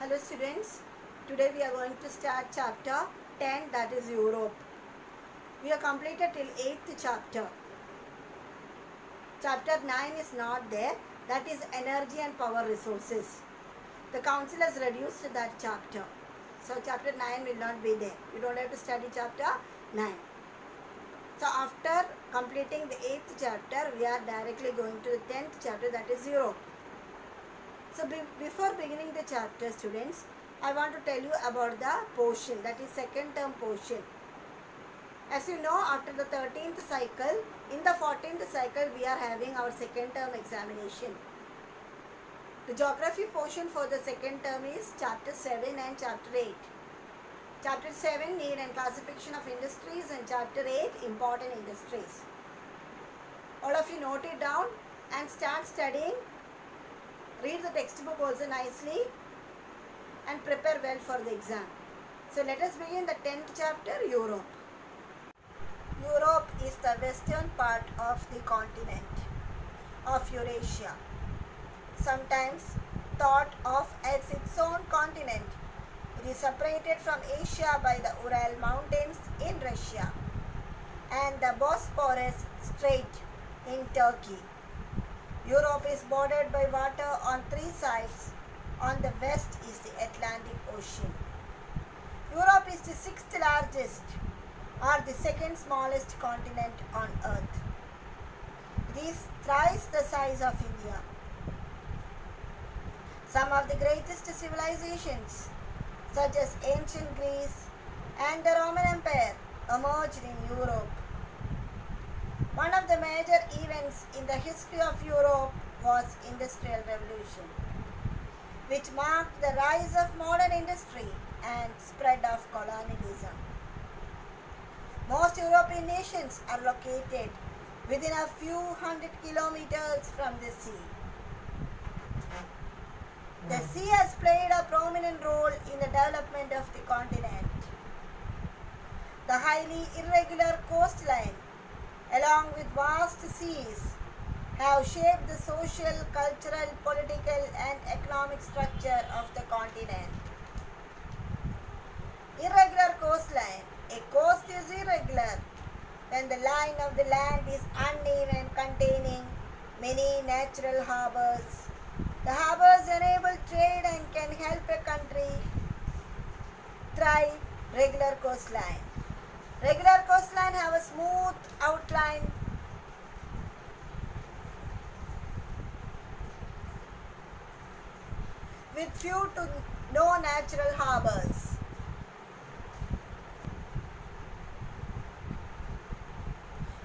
Hello students, today we are going to start chapter 10, that is Europe. We have completed till 8th chapter. Chapter 9 is not there, that is energy and power resources. The council has reduced that chapter. So chapter 9 will not be there. You don't have to study chapter 9. So after completing the 8th chapter, we are directly going to the 10th chapter, that is Europe. So before beginning the chapter, students, I want to tell you about the portion, that is second term portion. As you know, after the 13th cycle, in the 14th cycle, we are having our second term examination. The geography portion for the second term is chapter 7 and chapter 8. Chapter 7, need and classification of industries, and chapter 8, important industries. All of you note it down and start studying. Read the textbook also nicely and prepare well for the exam. So let us begin the 10th chapter, Europe. Europe is the western part of the continent of Eurasia, sometimes thought of as its own continent. It is separated from Asia by the Ural Mountains in Russia and the Bosporus Strait in Turkey. Europe is bordered by water on three sides. On the west is the Atlantic Ocean. Europe is the sixth largest or the second smallest continent on earth. It is thrice the size of India. Some of the greatest civilizations, such as ancient Greece and the Roman Empire, emerged in Europe. One of the major events in the history of Europe was Industrial Revolution, which marked the rise of modern industry and spread of colonialism. Most European nations are located within a few hundred kilometers from the sea. The sea has played a prominent role in the development of the continent. The highly irregular coastline, along with vast seas, have shaped the social, cultural, political and economic structure of the continent. Irregular coastline. A coast is irregular when the line of the land is uneven, containing many natural harbors. The harbors enable trade and can help a country thrive. Regular coastline. Regular coastline have a smooth outline with few to no natural harbors.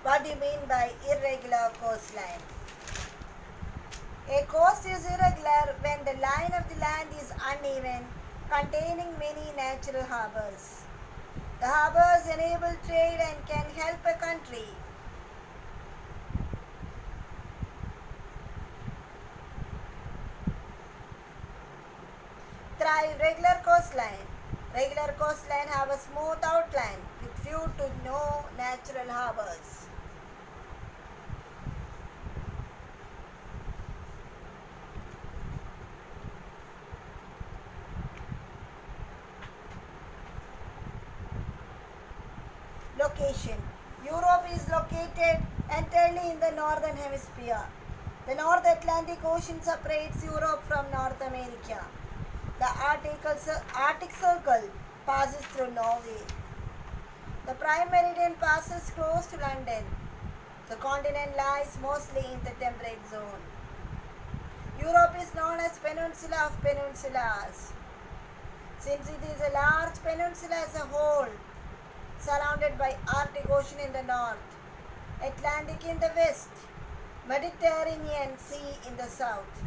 What do you mean by irregular coastline? A coast is irregular when the line of the land is uneven, containing many natural harbors. The harbors enable trade and can help a country thrive. Regular coastline. Regular coastline have a smooth outline with few to no natural harbors. Location. Europe is located entirely in the northern hemisphere. The North Atlantic Ocean separates Europe from North America. The Arctic Circle passes through Norway. The prime meridian passes close to London. The continent lies mostly in the temperate zone. Europe is known as Peninsula of Peninsulas, since it is a large peninsula as a whole, surrounded by Arctic Ocean in the north, Atlantic in the west, Mediterranean Sea in the south.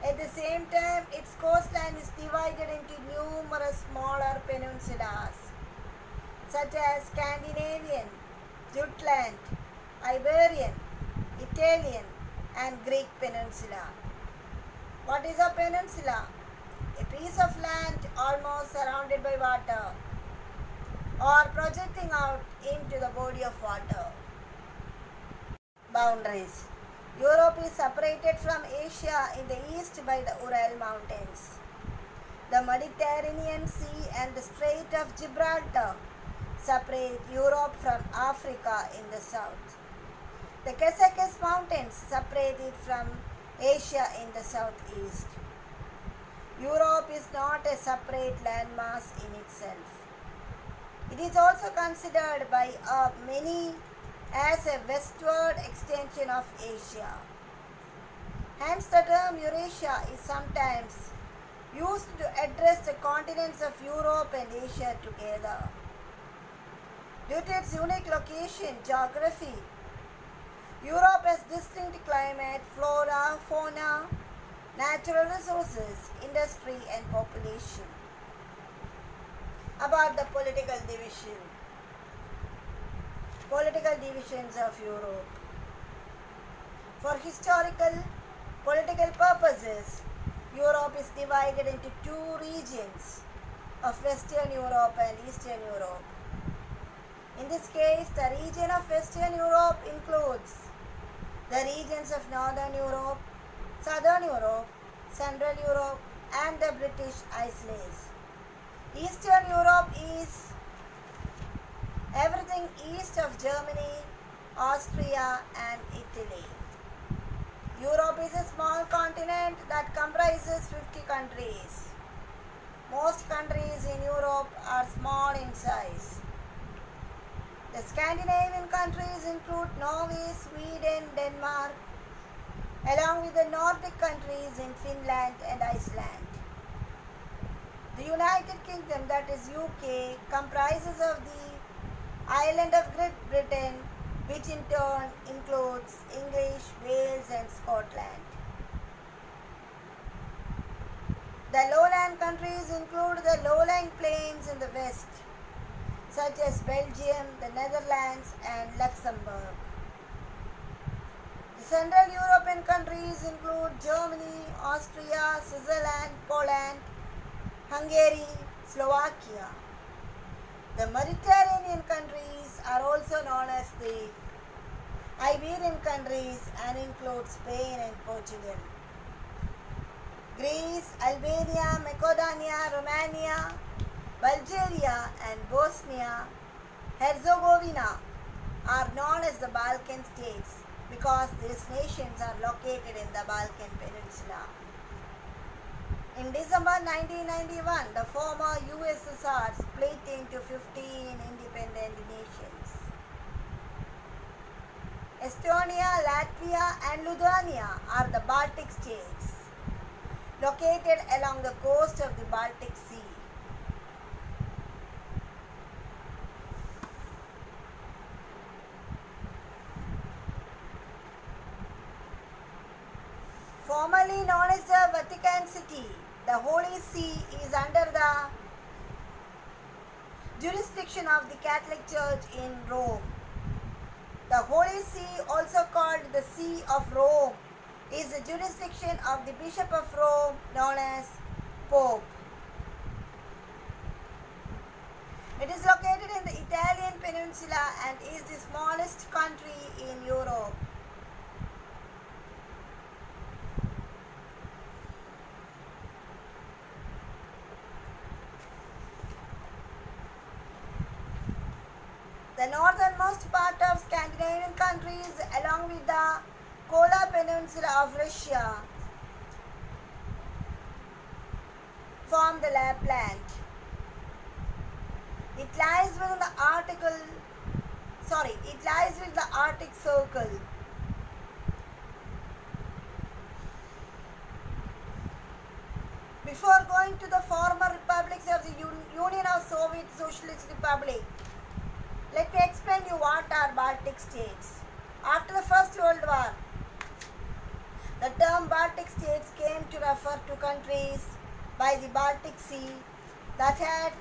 At the same time, its coastline is divided into numerous smaller peninsulas, such as Scandinavian, Jutland, Iberian, Italian, and Greek peninsula. What is a peninsula? A piece of land almost surrounded by water, or projecting out into the body of water. Boundaries. Europe is separated from Asia in the east by the Ural Mountains. The Mediterranean Sea and the Strait of Gibraltar separate Europe from Africa in the south. The Caucasus Mountains separate it from Asia in the southeast. Europe is not a separate landmass in itself. It is also considered by many as a westward extension of Asia. Hence, the term Eurasia is sometimes used to address the continents of Europe and Asia together. Due to its unique location, geography, Europe has distinct climate, flora, fauna, natural resources, industry and population. About the political divisions of Europe. For historical political purposes, Europe is divided into two regions of Western Europe and Eastern Europe. In this case, the region of Western Europe includes the regions of Northern Europe, Southern Europe, Central Europe and the British Isles. Eastern Europe is everything east of Germany, Austria and Italy. Europe is a small continent that comprises 50 countries. Most countries in Europe are small in size. The Scandinavian countries include Norway, Sweden, Denmark, along with the Nordic countries in Finland and Iceland. The United Kingdom, that is UK, comprises of the island of Great Britain, which in turn includes English, Wales and Scotland. The lowland countries include the lowland plains in the west, such as Belgium, the Netherlands and Luxembourg. The Central European countries include Germany, Austria, Switzerland, Poland, Hungary, Slovakia. The Mediterranean countries are also known as the Iberian countries and include Spain and Portugal. Greece, Albania, Macedonia, Romania, Bulgaria and Bosnia-Herzegovina are known as the Balkan states because these nations are located in the Balkan Peninsula. In December 1991, the former USSR split into 15 independent nations. Estonia, Latvia and Lithuania are the Baltic states located along the coast of the Baltic Sea. Formerly known as the Vatican City, the Holy See is under the jurisdiction of the Catholic Church in Rome. The Holy See, also called the See of Rome, is the jurisdiction of the Bishop of Rome known as Pope. It is located in the Italian peninsula and is the smallest country in Europe. The northernmost part of Scandinavian countries, along with the Kola Peninsula of Russia, form the Lapland. It lies within the Arctic Circle. Before going to the former republics of the Union of Soviet Socialist Republic, let me explain you what are Baltic states. After the First World War, the term Baltic states came to refer to countries by the Baltic Sea that had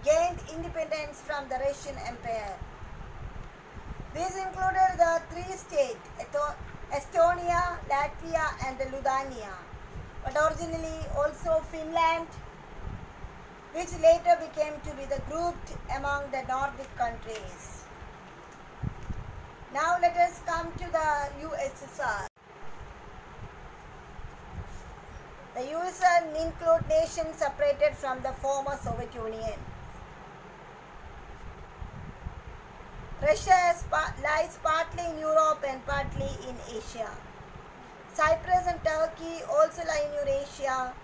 gained independence from the Russian Empire. These included the three states, Estonia, Latvia and the Lithuania, but originally also Finland, which later became to be the grouped among the Nordic countries. Now let us come to the USSR. The The USSR include nations separated from the former Soviet Union. Russia lies partly in Europe and partly in Asia. Cyprus and Turkey also lie in Eurasia,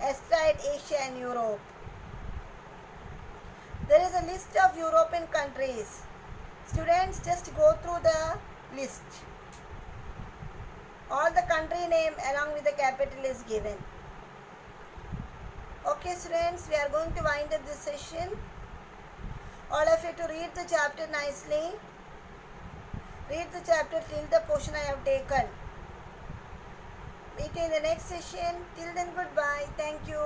astride Asia and Europe. There is a list of European countries. Students, just go through the list. All the country name along with the capital is given. Okay students, we are going to wind up this session. All of you to read the chapter nicely. Read the chapter till the portion I have taken. Meet you in the next session. Till then, goodbye. Thank you.